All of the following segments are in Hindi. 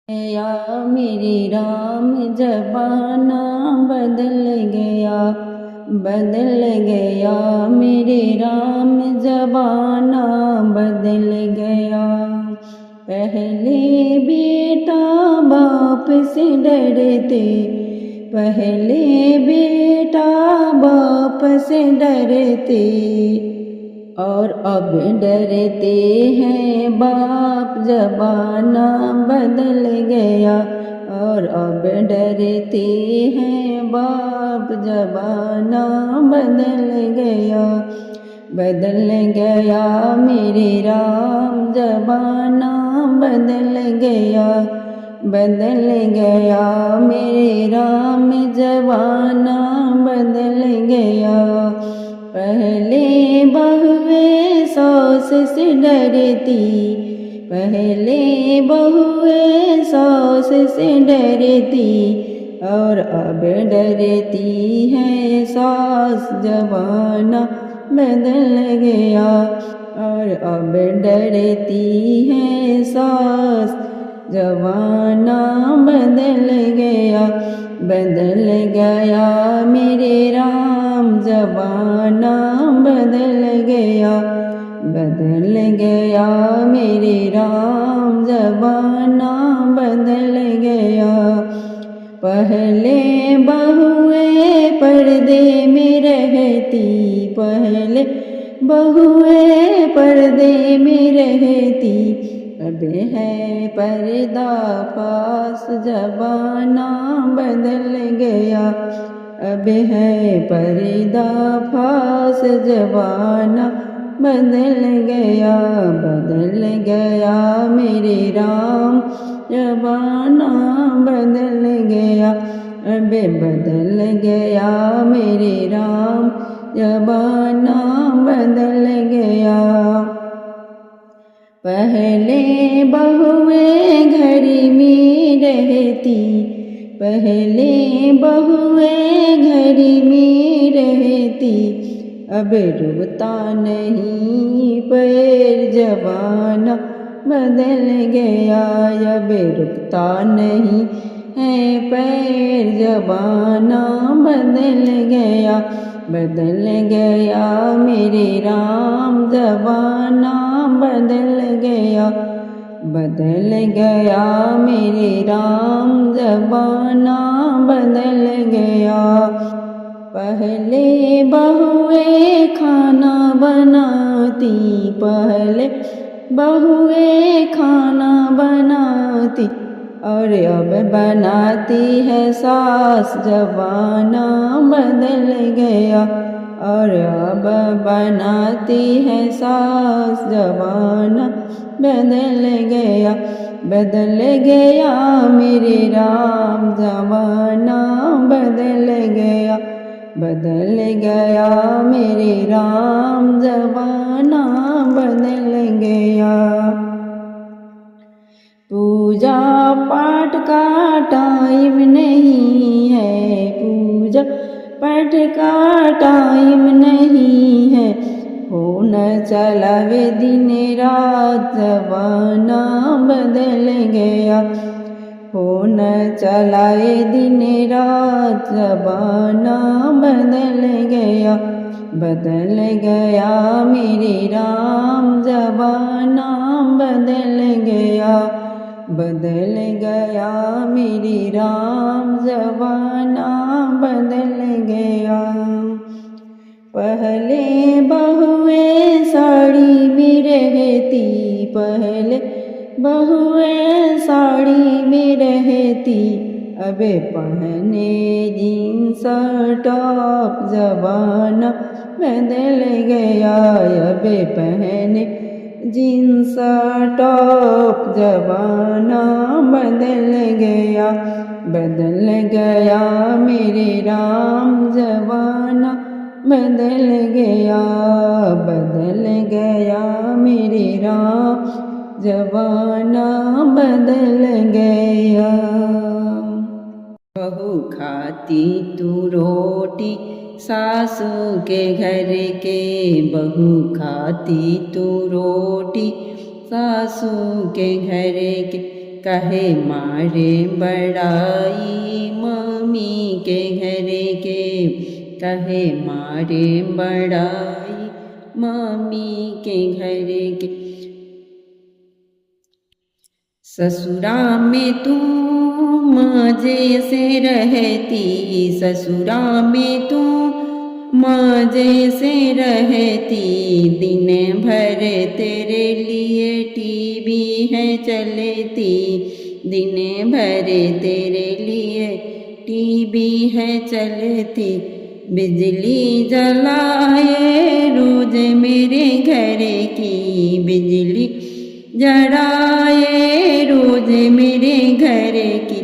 गया मेरे राम जमाना बदल गया, बदल गया मेरे राम जमाना बदल गया। पहले बेटा बाप से डरते, पहले बेटा बाप से डरते, और अब डरते हैं बाप जमाना बदल गया, और अब डरते हैं बाप जमाना बदल गया। बदल गया मेरे राम जमाना बदल गया, बदल गया मेरे राम जमाना बदल गया। पहले बहुएं सास से डरती, पहले बहुएं सास से डरती, और अब डरती है सास जमाना बदल गया, और अब डरती है सास जमाना बदल गया। बदल गया मेरे राम जमाना बदल गया, बदल गया मेरे राम जमाना बदल गया। पहले बहुएं पर्दे में रहती, पहले बहुएं पर्दे में रहती, अब है पर्दा फास जमाना बदल गया, अब है पर्दा फास जमाना बदल गया। बदल गया मेरे राम जमाना बदल गया, अब बदल गया मेरे राम जमाना बदल गया। पहले बहुएं घर में रहती, पहले बहुएं घर में रहती, अब रुकता नहीं पैर जमाना बदल गया, अब रुकता नहीं है पैर जमाना बदल गया। बदल गया मेरे राम जमाना बदल गया, बदल गया मेरे राम जमाना बदल गया। पहले बहुएं खाना बनाती, पहले बहुएं खाना बनाती, और अब बनाती है सास जमाना बदल गया, और अब बनाती है सास जमाना बदल गया। बदल गया मेरे राम जमाना बदल गया, बदल गया मेरे राम जमाना बदल गया। पूजा पाठ का टाइम नहीं है, पूजा पाठ का टाइम नहीं है, फोन चलावे दिन रात जमाना बदल गया, फोन चलाए दिन रात जमाना बदल गया। बदल गया मेरे राम जमाना बदल गया, बदल गया मेरे राम जमाना बदल गया। पहले बहुएं साड़ी में रहती, पहले बहुएं साड़ी में रहती, अब पहने जींस टॉप जमाना बदल गया, अब पहने जींस टॉप जमाना बदल गया। बदल गया मेरे राम जमाना बदल गया, बदल गया मेरे राम जमाना बदल गया। बहू खाती तू रोटी सासू के घर के, बहू खाती तू रोटी सासू के घर के, कहे मारे बड़ाई मम्मी के घर के, कहे मारे बड़ाई मम्मी के घर के। ससुरा में तू मजे से रहती, ससुरा में तू मजे से रहती, दिन भर तेरे लिए टीवी है चलती, दिन भर तेरे लिए टीवी है चलती। बिजली जलाए रोज मेरे घर की, बिजली जलाए रोज मेरे घर की,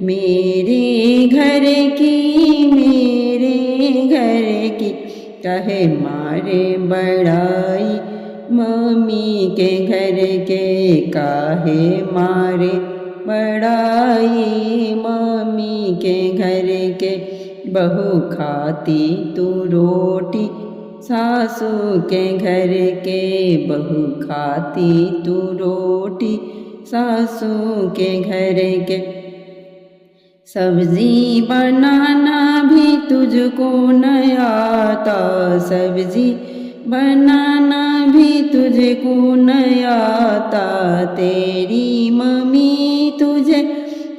मेरे घर की, मेरे घर की। कहे मारे बड़ाई मम्मी के घर के, काहे मारे बड़ाई मम्मी के घर के। बहू खाती तू रोटी सासू के घर के, बहू खाती तू रोटी सासू के घर के। सब्जी बनाना भी तुझको न आता, सब्जी बनाना भी तुझको न आता, तेरी मम्मी तुझे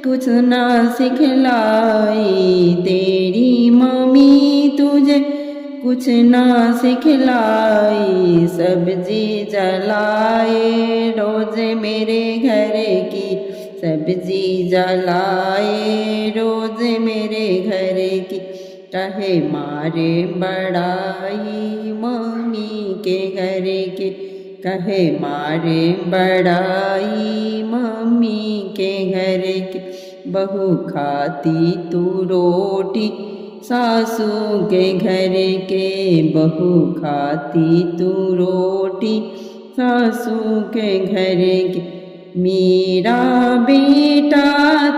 कुछ ना सिखलाई, तेरी मम्मी तुझे कुछ ना सिखलाई। सब्जी जलाए रोज मेरे घर की, सब्जी जलाए रोज मेरे घर की। कहे मारे बड़ाई मम्मी के घर के, कहे मारे बड़ाई मम्मी के घर के। बहू खाती तू रोटी सासू के घर के, बहू खाती तू रोटी सासू के घर के। मेरा बेटा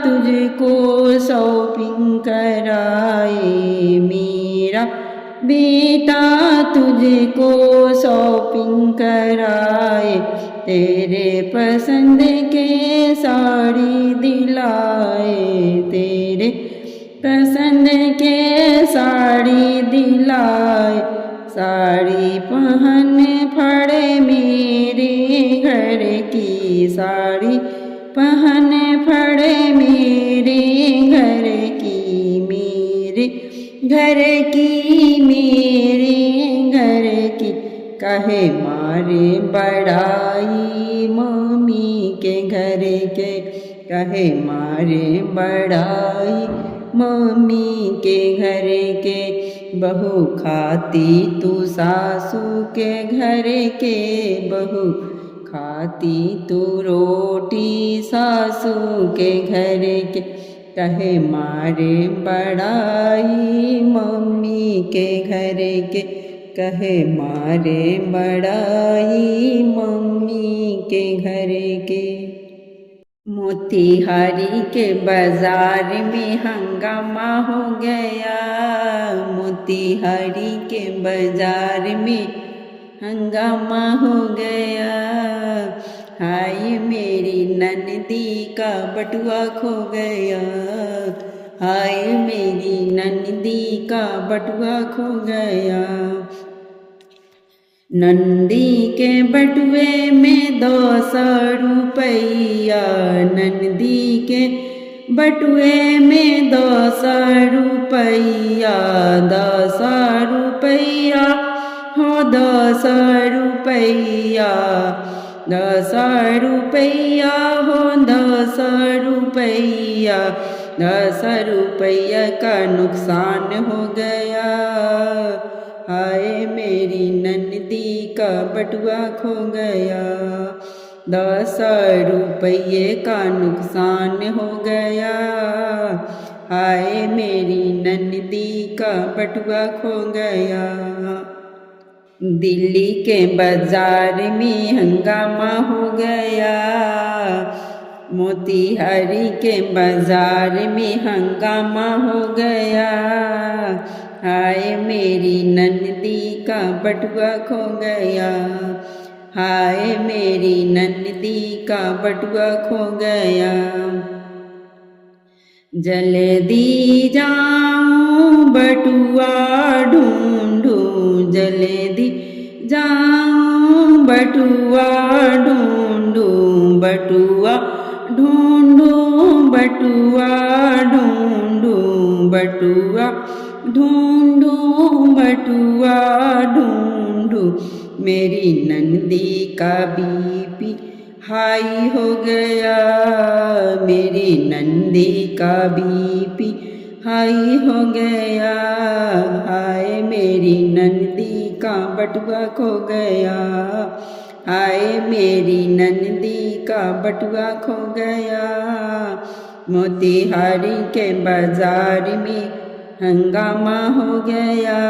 तुझको शॉपिंग कराए, मेरा बेटा तुझको शॉपिंग कराए, तेरे पसंद के साड़ी दिलाए, तेरे पसंद के साड़ी दिलाए। साड़ी पहन फड़े मेरे घर की, साड़ी पहन फड़े मेरे घर की, मेरे घर की, मेरे घर की। कहे मारे बड़ाई मम्मी के घर के, कहे मारे बड़ाई मम्मी के घर के। बहू खाती तू सासू के घर के, बहू खाती तू रोटी सासू के घर के। कहे मारे बड़ाई मम्मी के घर के, कहे मारे बड़ाई मम्मी के घर के। मोतिहारी के बाजार में हंगामा हो गया, मोतिहारी के बाजार में हंगामा हो गया। हाय मेरी ननदी का बटुआ खो गया, हाय मेरी ननदी का बटुआ खो गया। नंदी के बटुए में 200 रुपया, नंदी के बटुए में 200 रुपया, 200 रुपया हो 200 रुपया, 200 रुपया हो 200 रुपया। 200 रुपया का नुकसान हो गया, हाय मेरी ननदी का बटुआ खो गया। 200 रुपये का नुकसान हो गया, हाय मेरी ननदी का बटुआ खो गया। दिल्ली के बाजार में हंगामा हो गया, मोतिहारी के बाजार में हंगामा हो गया। हाय मेरी ननदी का बटुआ खो गया, हाय मेरी नन्दी का बटुआ खो गया। जल्दी जाऊं बटुआ ढूंढूं, जल्दी जाऊं बटुआ ढूंढूं, बटुआ ढूंढूं, बटुआ ढूंढूं, बटुआ ढूंढूं, बटुआ ढूंढूं। मेरी नंदी का बीपी हाई हो गया, मेरी नंदी का बीपी हाई हो गया। हाय मेरी नंदी का बटुआ खो गया, हाय मेरी नंदी का बटुआ खो गया। मोतिहारी के बाजार में हंगामा हो गया,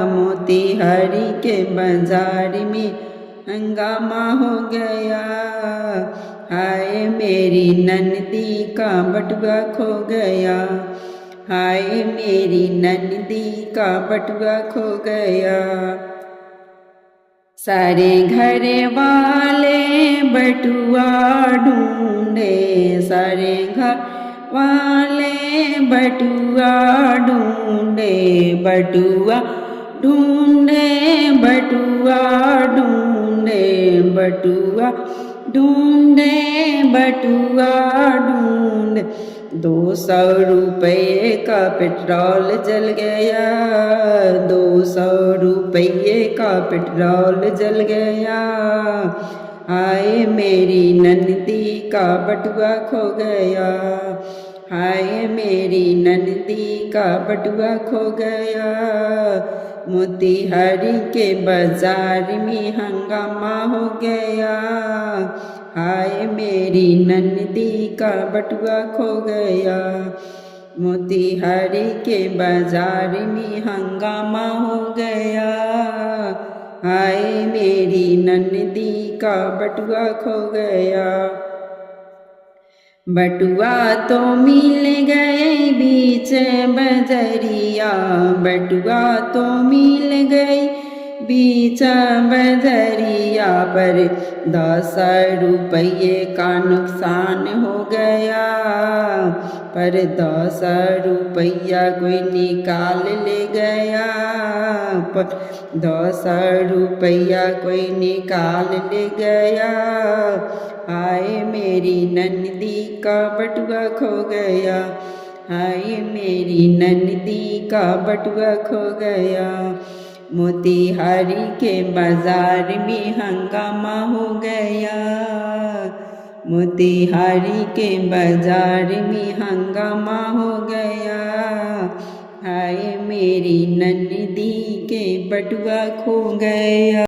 मोतिहारी के बाजार में हंगामा हो गया। हाय मेरी नंदी का बटुआ खो गया, हाय मेरी नंदी का बटुआ खो गया। सारे घर वाले बटुआ ढूंढे, सारे घर वाले बटुआ ढूंढे, बटुआ ढूंढे, बटुआ ढूंढे, बटुआ ढूंढे, बटुआ ढूंढे। 200 रुपये का पेट्रोल जल गया, 200 रुपये का पेट्रोल जल गया। हाय मेरी नंदी का बटुआ खो गया, हाय मेरी नंदी का बटुआ खो गया। मोतिहारी के बाजार में हंगामा हो गया, हाय मेरी नंदी का बटुआ खो गया। मोतिहारी के बाजार में हंगामा हो गया, हाय मेरी नंदी का बटुआ खो गया। बटुआ तो मिल गए बीच बजरिया, बटुआ तो मिल गई बीच बजरिया, पर 10 रुपये का नुकसान हो गया, पर 10 रुपया कोई निकाल ले गया, पर 10 रुपया कोई निकाल ले गया। हाय मेरी नंदी का बटुआ खो गया, हाय मेरी नंदी का बटुआ खो गया। मोतिहारी के बाजार में हंगामा हो गया, मोतिहारी के बाजार में हंगामा हो गया। हाय मेरी नंदी के बटुआ खो गया।